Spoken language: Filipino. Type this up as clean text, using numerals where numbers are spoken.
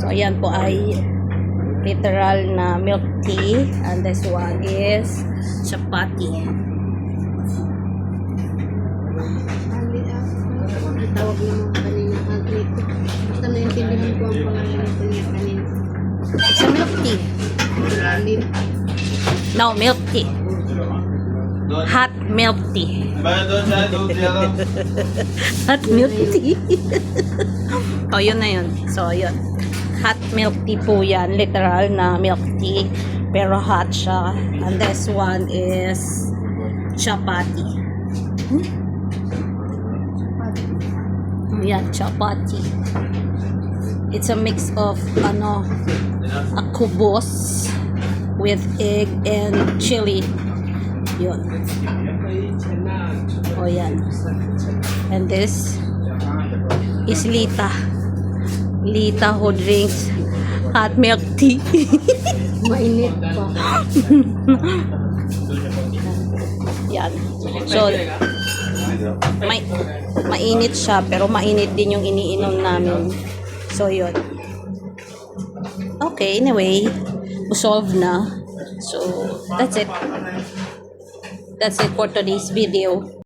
So, ayan po ay literal na milk tea. And this one is chapati. Tawag naman kanina. Basta naintindihan ko ang pangalan ko niya kanina. It's a milk tea. No, milk tea. Hot milk tea. Hot milk tea. O, yun na yun. So, yun. Hot milk tea po yan. Literal na milk tea. Pero hot siya. And this one is chapati. Yan, chapati. It's a mix of, a kubos with egg and chili. Yun. O, yan. And this is Lita. Lita who drinks hot milk tea. Mainit pa. Yan. So, mainit siya, pero mainit din yung iniinom namin. So, yun. Okay, anyway. Solved na. So, that's it. That's it for today's video.